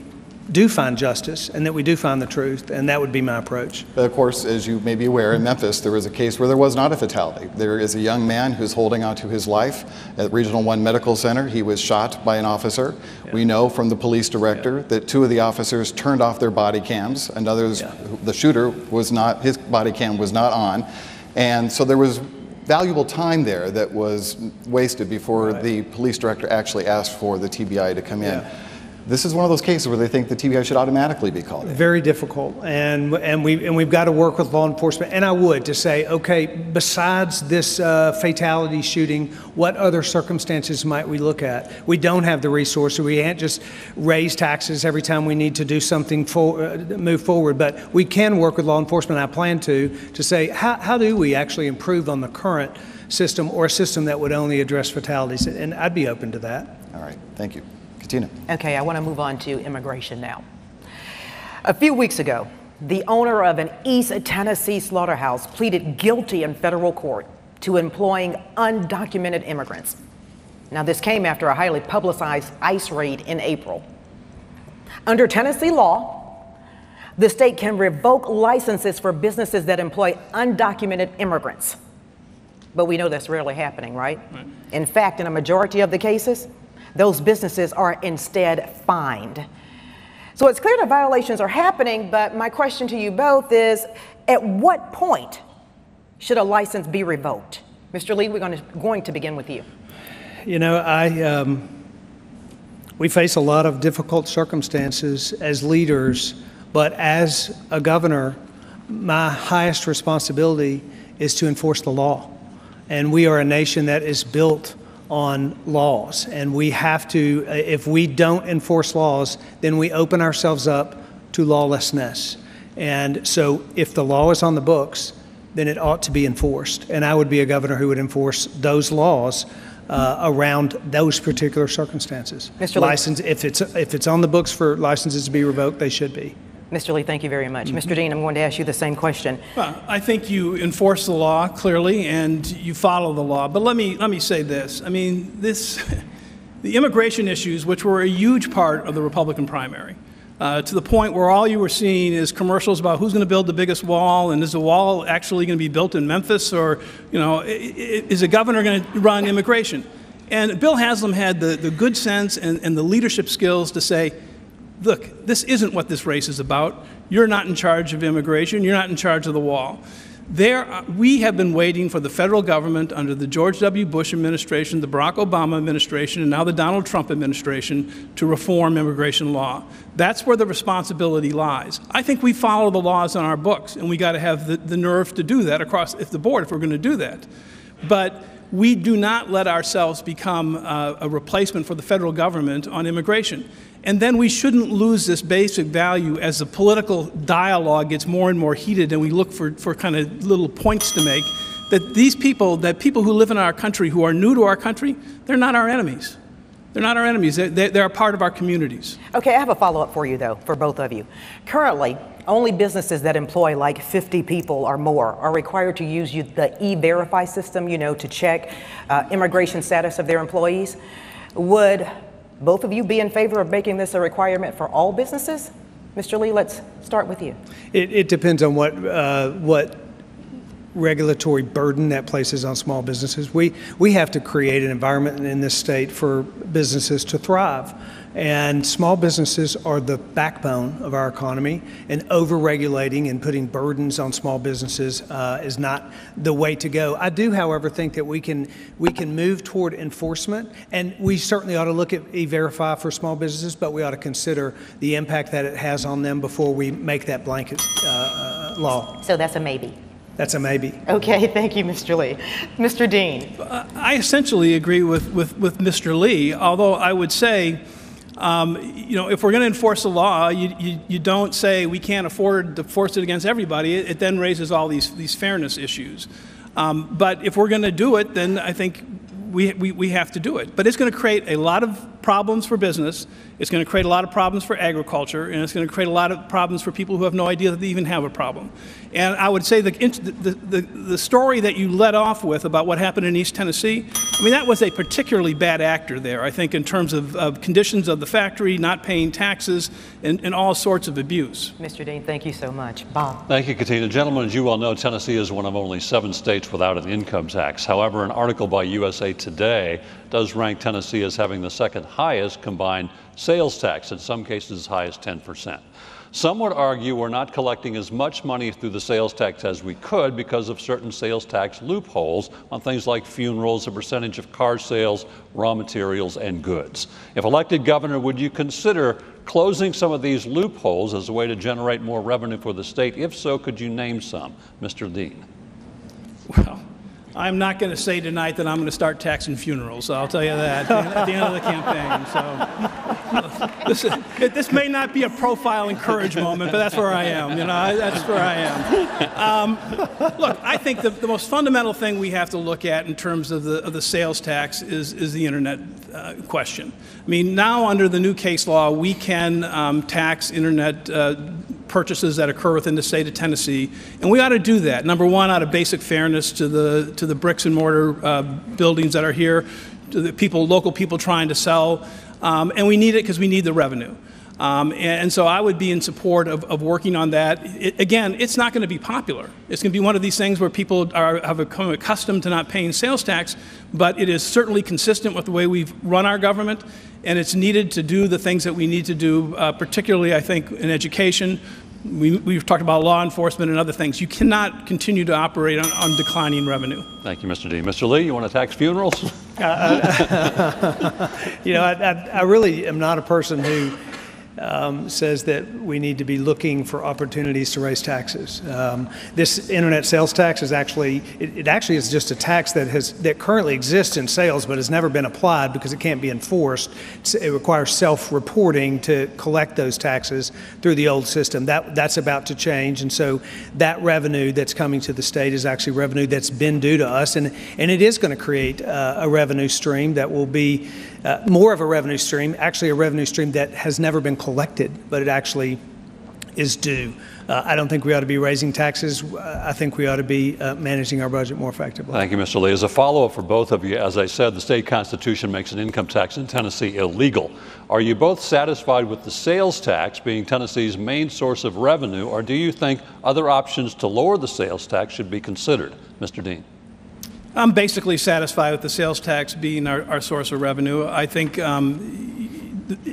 do find justice and that we do find the truth, and that would be my approach. But of course, as you may be aware, in Memphis, there was a case where there was not a fatality. There is a young man who's holding on to his life at Regional 1 Medical Center. He was shot by an officer. Yeah. We know from the police director that 2 of the officers turned off their body cams. The shooter was not, his body cam was not on. And so there was valuable time there that was wasted before the police director actually asked for the TBI to come in. This is one of those cases where they think the TBI should automatically be called in. Very difficult, and we've got to work with law enforcement. And I would to say, okay, besides this fatality shooting, what other circumstances might we look at? We don't have the resources. We can't just raise taxes every time we need to do something move forward. But we can work with law enforcement. I plan to say how do we actually improve on the current system or a system that would only address fatalities? And I'd be open to that. All right, thank you. Katina. Okay, I want to move on to immigration now. A few weeks ago, the owner of an East Tennessee slaughterhouse pleaded guilty in federal court to employing undocumented immigrants. Now, this came after a highly publicized ICE raid in April. Under Tennessee law, the state can revoke licenses for businesses that employ undocumented immigrants. But we know that's rarely happening, right? In fact, in a majority of the cases, those businesses are instead fined. So it's clear that violations are happening, but my question to you both is, at what point should a license be revoked? Mr. Lee, we're going to begin with you. We face a lot of difficult circumstances as leaders, but as a governor, my highest responsibility is to enforce the law. And we are a nation that is built on laws. And we have to, if we don't enforce laws, then we open ourselves up to lawlessness. And so if the law is on the books, then it ought to be enforced. And I would be a governor who would enforce those laws around those particular circumstances. Mr. License, if it's on the books for licenses to be revoked, they should be. Mr. Lee, thank you very much. Mr. Dean, I'm going to ask you the same question. Well, I think you enforce the law clearly and you follow the law. But let me say this. I mean, the immigration issues, which were a huge part of the Republican primary, to the point where all you were seeing is commercials about who's going to build the biggest wall, and is the wall actually going to be built in Memphis, or, you know, is a governor going to run immigration? And Bill Haslam had the good sense and the leadership skills to say, look, this isn't what this race is about. You're not in charge of immigration. You're not in charge of the wall. We have been waiting for the federal government under the George W. Bush administration, the Barack Obama administration, and now the Donald Trump administration to reform immigration law. That's where the responsibility lies. I think we follow the laws on our books, and we got to have the nerve to do that across the board if we're going to do that. But we do not let ourselves become a replacement for the federal government on immigration. And then we shouldn't lose this basic value as the political dialogue gets more and more heated and we look for kind of little points to make, that people who live in our country who are new to our country, they're not our enemies. They're not our enemies. They're a part of our communities. Okay, I have a follow-up for you, though, for both of you. Currently, only businesses that employ like 50 people or more are required to use the E-Verify system, you know, to check immigration status of their employees. Would both of you be in favor of making this a requirement for all businesses? Mr. Lee, let's start with you. It depends on what regulatory burden that places on small businesses. We have to create an environment in this state for businesses to thrive. And small businesses are the backbone of our economy, and over-regulating and putting burdens on small businesses is not the way to go. I do, however, think that we can move toward enforcement, and we certainly ought to look at E-Verify for small businesses, but we ought to consider the impact that it has on them before we make that blanket law. So that's a maybe. That's a maybe. Okay, thank you, Mr. Lee. Mr. Dean. I essentially agree with Mr. Lee, although I would say, you know, if we're going to enforce the law, you don't say we can't afford to force it against everybody. It then raises all these fairness issues. But if we're going to do it, then I think we have to do it. But it's going to create a lot of problems for business. It's going to create a lot of problems for agriculture, and it's going to create a lot of problems for people who have no idea that they even have a problem. And I would say the story that you led off with about what happened in East Tennessee, I mean, that was a particularly bad actor there, I think, in terms of conditions of the factory, not paying taxes, and all sorts of abuse. Mr. Dean, thank you so much. Bob. Thank you, Katina. Gentlemen, as you well know, Tennessee is one of only 7 states without an income tax. However, an article by USA Today does rank Tennessee as having the second highest combined sales tax, in some cases as high as 10%. Some would argue we're not collecting as much money through the sales tax as we could because of certain sales tax loopholes on things like funerals, the percentage of car sales, raw materials, and goods. If elected governor, would you consider closing some of these loopholes as a way to generate more revenue for the state? If so, could you name some? Mr. Dean. Well, I'm not going to say tonight that I'm going to start taxing funerals. I'll tell you that at the end of the campaign. So this may not be a profile and courage moment, but that's where I am. You know, that's where I am. Look, I think the most fundamental thing we have to look at in terms of the sales tax is the internet question. I mean, now under the new case law, we can tax internet purchases that occur within the state of Tennessee, and we ought to do that. Number one, out of basic fairness to the bricks and mortar buildings that are here, to the local people trying to sell, and we need it because we need the revenue. And so I would be in support of working on that. Again, it's not going to be popular. It's going to be one of these things where people have become accustomed to not paying sales tax, but it is certainly consistent with the way we've run our government, and it's needed to do the things that we need to do, particularly, I think, in education. We've talked about law enforcement and other things. You cannot continue to operate on declining revenue. Thank you, Mr. Dean. Mr. Lee, you want to tax funerals? I really am not a person who says that we need to be looking for opportunities to raise taxes. This internet sales tax is actually, it actually is just a tax that currently exists in sales but has never been applied because it can't be enforced. It requires self-reporting to collect those taxes through the old system. That's about to change, and so that revenue that's coming to the state is actually revenue that's been due to us, and it is going to create a revenue stream that will be more of a revenue stream, actually a revenue stream that has never been collected, but it actually is due. I don't think we ought to be raising taxes. I think we ought to be managing our budget more effectively. Thank you, Mr. Lee. As a follow-up for both of you, as I said, the state constitution makes an income tax in Tennessee illegal. Are you both satisfied with the sales tax being Tennessee's main source of revenue, or do you think other options to lower the sales tax should be considered? Mr. Dean. I'm basically satisfied with the sales tax being our source of revenue. I think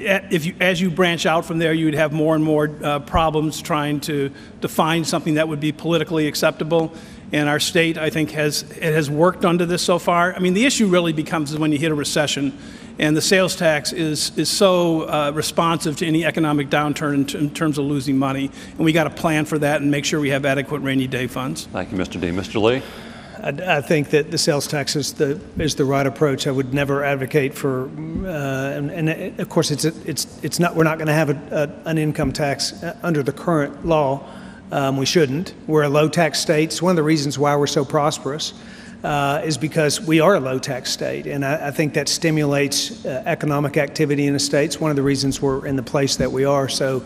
as you branch out from there, you would have more and more problems trying to define something that would be politically acceptable. And our state, I think, has worked under this so far. I mean, the issue really becomes when you hit a recession, and the sales tax is so responsive to any economic downturn in terms of losing money. And we got to plan for that and make sure we have adequate rainy day funds. Thank you, Mr. Dean. Mr. Lee? I think that the sales tax is the right approach. I would never advocate for, and of course, it's not. We're not going to have an income tax under the current law. We shouldn't. We're a low tax state. It's one of the reasons why we're so prosperous is because we are a low tax state, and I think that stimulates economic activity in the state. It's one of the reasons we're in the place that we are. So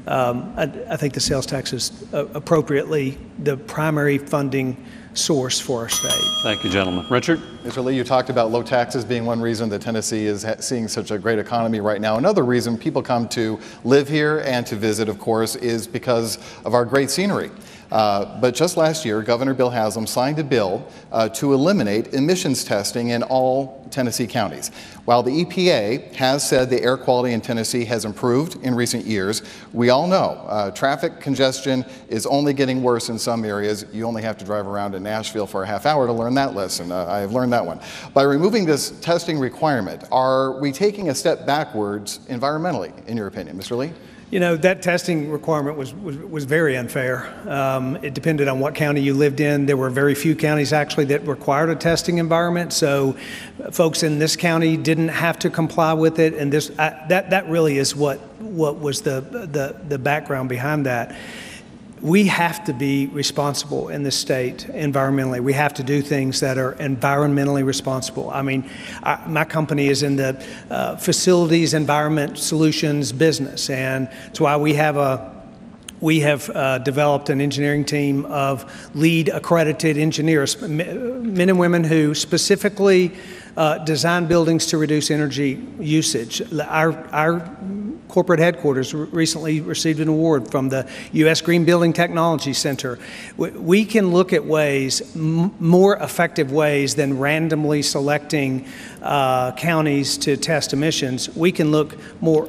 I think the sales tax is appropriately the primary funding source for our state. Thank you, gentlemen. Richard? Mr. Lee, you talked about low taxes being one reason that Tennessee is seeing such a great economy right now. Another reason people come to live here and to visit, of course, is because of our great scenery. But just last year, Governor Bill Haslam signed a bill to eliminate emissions testing in all Tennessee counties. While the EPA has said the air quality in Tennessee has improved in recent years, we all know traffic congestion is only getting worse in some areas. You only have to drive around in Nashville for a half hour to learn that lesson. I have learned that one. By removing this testing requirement, are we taking a step backwards environmentally, in your opinion? Mr. Lee? You know, that testing requirement was very unfair. It depended on what county you lived in. There were very few counties actually that required a testing environment, so folks in this county didn't have to comply with it, and that really is what was the background behind that. We have to be responsible in this state environmentally. We have to do things that are environmentally responsible. I mean, my company is in the facilities environment solutions business, and that's why we have developed an engineering team of LEED accredited engineers, men and women who specifically design buildings to reduce energy usage. Our corporate headquarters recently received an award from the U.S. Green Building Technology Center. We can look at ways, more effective ways than randomly selecting counties to test emissions. We can look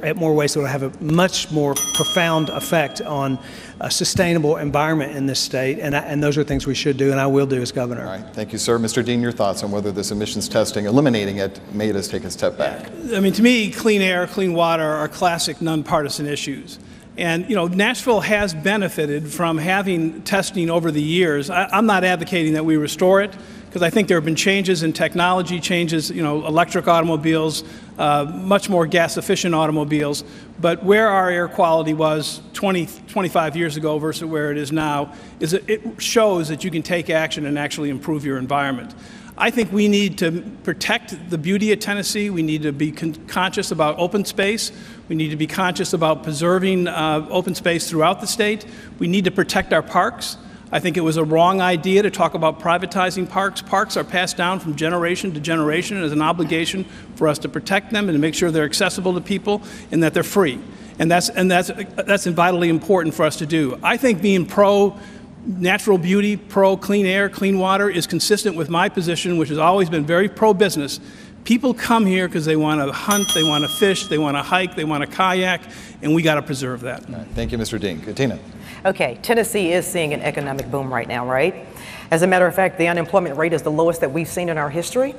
at more ways that will have a much more profound effect on a sustainable environment in this state, and those are things we should do, and I will do as governor. All right, thank you, sir. Mr. Dean, your thoughts on whether this emissions testing, eliminating it, made us take a step back? I mean, to me, clean air, clean water are classic nonpartisan issues. And, you know, Nashville has benefited from having testing over the years. I'm not advocating that we restore it, because I think there have been changes in technology, changes, you know, electric automobiles, much more gas-efficient automobiles. But where our air quality was 25 years ago versus where it is now, it shows that you can take action and actually improve your environment. I think we need to protect the beauty of Tennessee. We need to be conscious about open space. We need to be conscious about preserving open space throughout the state. We need to protect our parks. I think it was a wrong idea to talk about privatizing parks. Parks are passed down from generation to generation, and there's an obligation for us to protect them and to make sure they're accessible to people and that they're free. And that's vitally important for us to do. I think being pro natural beauty, pro clean air, clean water is consistent with my position, which has always been very pro-business. People come here because they want to hunt, they want to fish, they want to hike, they want to kayak, and we got to preserve that. All right, thank you, Mr. Dean. Tina. Okay, Tennessee is seeing an economic boom right now, right? As a matter of fact, the unemployment rate is the lowest that we've seen in our history.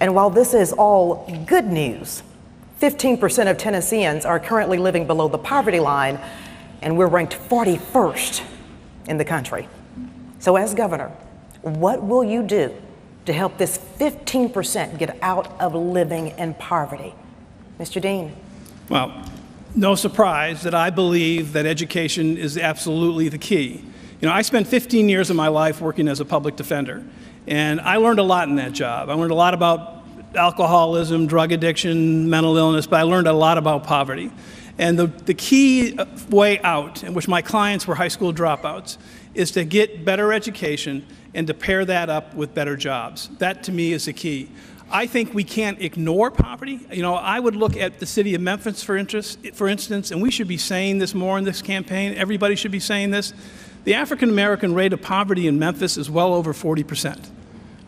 And while this is all good news, 15% of Tennesseans are currently living below the poverty line, and we're ranked 41st in the country. So as governor, what will you do to help this 15% get out of living in poverty? Mr. Dean. Well, no surprise that I believe that education is absolutely the key. You know, I spent 15 years of my life working as a public defender, and I learned a lot in that job. I learned a lot about alcoholism, drug addiction, mental illness, but I learned a lot about poverty. And the key way out, in which my clients were high school dropouts, is to get better education and to pair that up with better jobs. That, to me, is the key. I think we can't ignore poverty. You know, I would look at the city of Memphis, for instance, and we should be saying this more in this campaign. Everybody should be saying this. The African-American rate of poverty in Memphis is well over 40%.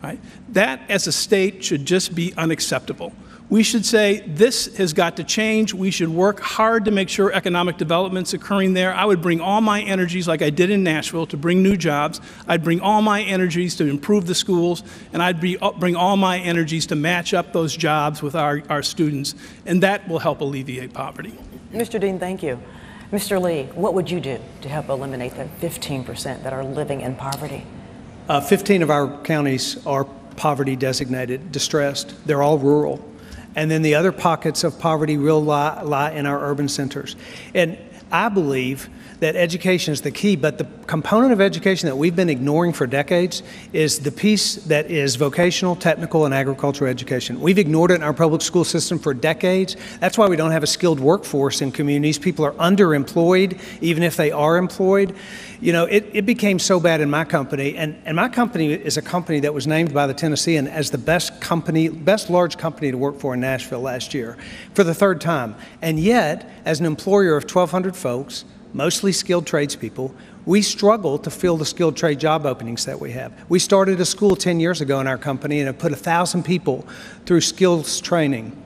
Right? That, as a state, should just be unacceptable. We should say this has got to change. We should work hard to make sure economic development's occurring there. I would bring all my energies, like I did in Nashville, to bring new jobs. I'd bring all my energies to improve the schools, and I'd bring all my energies to match up those jobs with our students, and that will help alleviate poverty. Mr. Dean, thank you. Mr. Lee, what would you do to help eliminate the 15% that are living in poverty? 15 of our counties are poverty designated, distressed. They're all rural. And then the other pockets of poverty will lie in our urban centers. And I believe that education is the key, but the component of education that we've been ignoring for decades is the piece that is vocational, technical, and agricultural education. We've ignored it in our public school system for decades. That's why we don't have a skilled workforce in communities. People are underemployed, even if they are employed. You know, it became so bad in my company, and my company is a company that was named by the Tennessean as the best large company to work for in Nashville last year for the third time. And yet, as an employer of 1,200 folks, mostly skilled tradespeople, we struggle to fill the skilled trade job openings that we have. We started a school 10 years ago in our company and have put 1,000 people through skills training.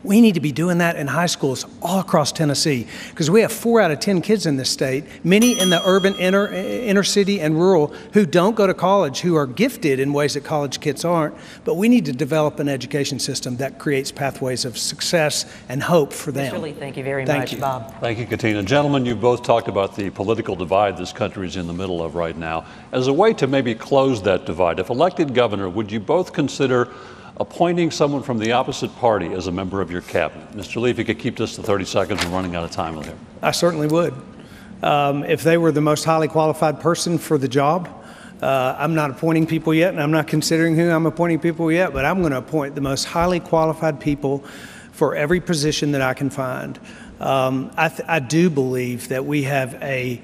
We need to be doing that in high schools all across Tennessee, because we have 4 out of 10 kids in this state, many in the urban inner city and rural, who don't go to college, who are gifted in ways that college kids aren't. But we need to develop an education system that creates pathways of success and hope for them. Mr. Lee, thank you very much. Bob. Thank you, Katina. Gentlemen, you both talked about the political divide this country is in the middle of right now. As a way to maybe close that divide, if elected governor, would you both consider appointing someone from the opposite party as a member of your cabinet? Mr. Lee, if you could keep this to 30 seconds, we're running out of time here. I certainly would. If they were the most highly qualified person for the job, I'm not appointing people yet, and I'm not considering who I'm appointing people yet, but I'm going to appoint the most highly qualified people for every position that I can find. I do believe that we have a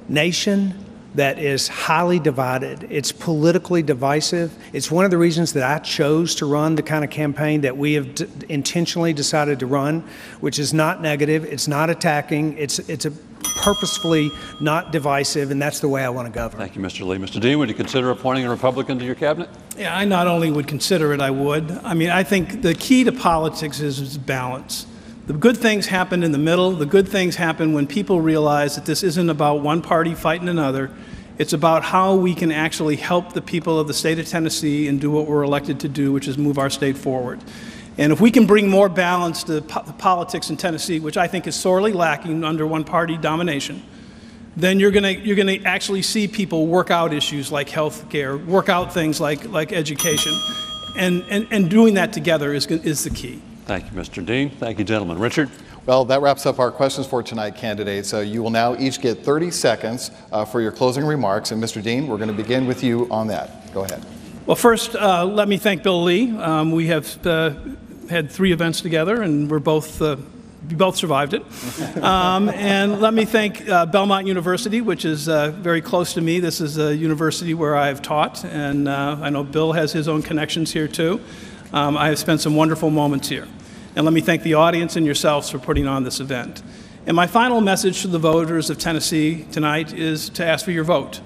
nation that is highly divided. It's politically divisive. It's one of the reasons that I chose to run the kind of campaign that we have intentionally decided to run, which is not negative, it's not attacking, it's a purposefully not divisive, and that's the way I want to govern. Thank you, Mr. Lee. Mr. Dean, would you consider appointing a Republican to your cabinet? Yeah, I not only would consider it, I would. I mean, I think the key to politics is balance. The good things happen in the middle. The good things happen when people realize that this isn't about one party fighting another. It's about how we can actually help the people of the state of Tennessee and do what we're elected to do, which is move our state forward. And if we can bring more balance to politics in Tennessee, which I think is sorely lacking under one-party domination, then you're gonna actually see people work out issues like health care, work out things like education, and doing that together is the key. Thank you, Mr. Dean. Thank you, gentlemen. Richard? Well, that wraps up our questions for tonight, candidates. You will now each get 30 seconds for your closing remarks. And Mr. Dean, we're going to begin with you on that. Go ahead. Well, first, let me thank Bill Lee. We have had 3 events together, and we both survived it. And let me thank Belmont University, which is very close to me. This is a university where I have taught, and I know Bill has his own connections here, too. I have spent some wonderful moments here. And let me thank the audience and yourselves for putting on this event. And my final message to the voters of Tennessee tonight is to ask for your vote.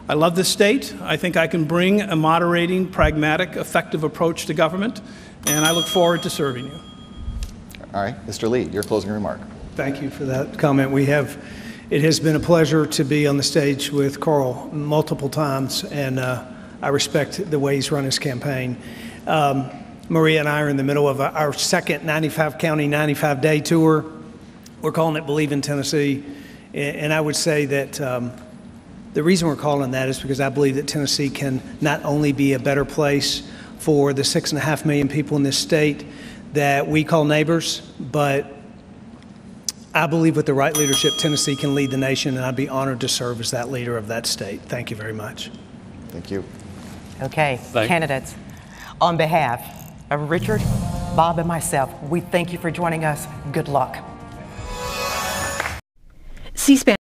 I love this state. I think I can bring a moderating, pragmatic, effective approach to government, and I look forward to serving you. All right, Mr. Lee, your closing remark. Thank you for that comment. It has been a pleasure to be on the stage with Karl multiple times, and I respect the way he's run his campaign. Maria and I are in the middle of our second 95 county, 95-day tour. We're calling it Believe in Tennessee. And I would say that the reason we're calling that is because I believe that Tennessee can not only be a better place for the 6.5 million people in this state that we call neighbors, but I believe with the right leadership, Tennessee can lead the nation, and I'd be honored to serve as that leader of that state. Thank you very much. Thank you. Okay, candidates, on behalf of Richard, Bob, and myself, we thank you for joining us. Good luck. C-SPAN